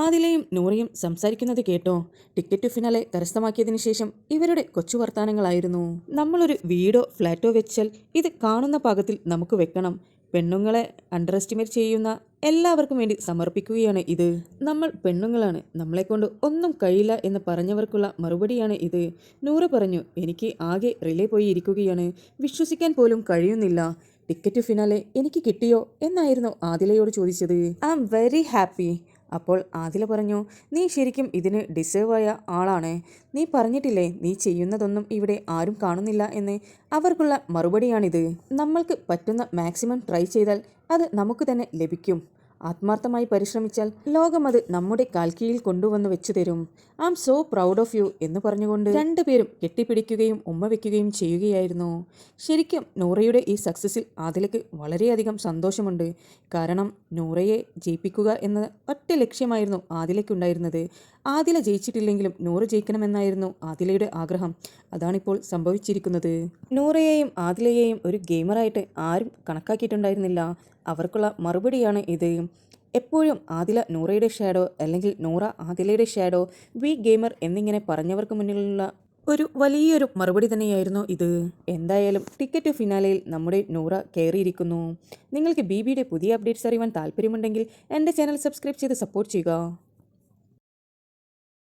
ആദിലയും നൂറയും സംസാരിക്കുന്നത് കേട്ടോ. Ticket finale കരസ്ഥമാക്കിയതിനു ശേഷം ഇവരുടെ കൊച്ചു വർത്താനങ്ങളായിരുന്നു. നമ്മളൊരു വീടോ ഫ്ലാറ്റോ വെച്ചാൽ ഇത് കാണുന്ന പാകത്തിൽ നമുക്ക് വെക്കണം. പെണ്ണുങ്ങളെ അണ്ടർ എസ്റ്റിമേറ്റ് ചെയ്യുന്ന എല്ലാവർക്കും വേണ്ടി സമർപ്പിക്കുകയാണ് ഇത്. നമ്മൾ പെണ്ണുങ്ങളാണ്, നമ്മളെക്കൊണ്ട് ഒന്നും കഴിയില്ല എന്ന് പറഞ്ഞവർക്കുള്ള മറുപടിയാണ് ഇത്. നൂറ പറഞ്ഞു, എനിക്ക് ആകെ റിലേ പോയി ഇരിക്കുകയാണ്, വിശ്വസിക്കാൻ പോലും കഴിയുന്നില്ല. ടിക്കറ്റ് ഫിനാലെ എനിക്ക് കിട്ടിയോ എന്നായിരുന്നു ആദിലയോട് ചോദിച്ചത്. I am very happy. അപ്പോൾ ആദില പറഞ്ഞു, നീ ശരിക്കും ഇതിന് ഡിസേർവ് ആയ ആളാണ്. നീ പറഞ്ഞിട്ടില്ലേ നീ ചെയ്യുന്നതൊന്നും ഇവിടെ ആരും കാണുന്നില്ല എന്ന്. അവർക്കുള്ള മറുപടിയാണിത്. നമ്മൾക്ക് പറ്റുന്ന മാക്സിമം ട്രൈ ചെയ്താൽ അത് നമുക്ക് തന്നെ ലഭിക്കും. ആത്മാർത്ഥമായി പരിശ്രമിച്ചാൽ ലോകം അത് നമ്മുടെ കാൽക്കീഴിൽ കൊണ്ടുവന്ന് വെച്ചു തരും. I am so proud of you എന്ന് പറഞ്ഞുകൊണ്ട് രണ്ടുപേരും കെട്ടിപ്പിടിക്കുകയും ഉമ്മ വയ്ക്കുകയും ചെയ്യുകയായിരുന്നു. ശരിക്കും നൂറയുടെ ഈ സക്സസിൽ ആദിലയ്ക്ക് വളരെയധികം സന്തോഷമുണ്ട്. കാരണം നൂറയെ ജയിപ്പിക്കുക എന്ന ഒറ്റ ലക്ഷ്യമായിരുന്നു ആദിലയ്ക്കുണ്ടായിരുന്നത്. ആദില ജയിച്ചിട്ടില്ലെങ്കിലും നൂറ ജയിക്കണമെന്നായിരുന്നു ആദിലയുടെ ആഗ്രഹം. അതാണിപ്പോൾ സംഭവിച്ചിരിക്കുന്നത്. നൂറയെയും ആദിലയെയും ഒരു ഗെയിമറായിട്ട് ആരും കണക്കാക്കിയിട്ടുണ്ടായിരുന്നില്ല. അവർക്കുള്ള മറുപടിയാണ് ഇത്. എപ്പോഴും ആദില നൂറയുടെ ഷാഡോ അല്ലെങ്കിൽ നൂറ ആദിലയുടെ ഷാഡോ, വീക്ക് ഗെയിമർ എന്നിങ്ങനെ പറഞ്ഞവർക്ക് മുന്നിലുള്ള ഒരു വലിയൊരു മറുപടി തന്നെയായിരുന്നു ഇത്. എന്തായാലും ടിക്കറ്റ് ഫിനാലയിൽ നമ്മുടെ നൂറ കയറിയിരിക്കുന്നു. നിങ്ങൾക്ക് ബിയുടെ പുതിയ അപ്ഡേറ്റ്സ് അറിയാൻ താല്പര്യമുണ്ടെങ്കിൽ എൻ്റെ ചാനൽ സബ്സ്ക്രൈബ് ചെയ്ത് സപ്പോർട്ട് ചെയ്യുക.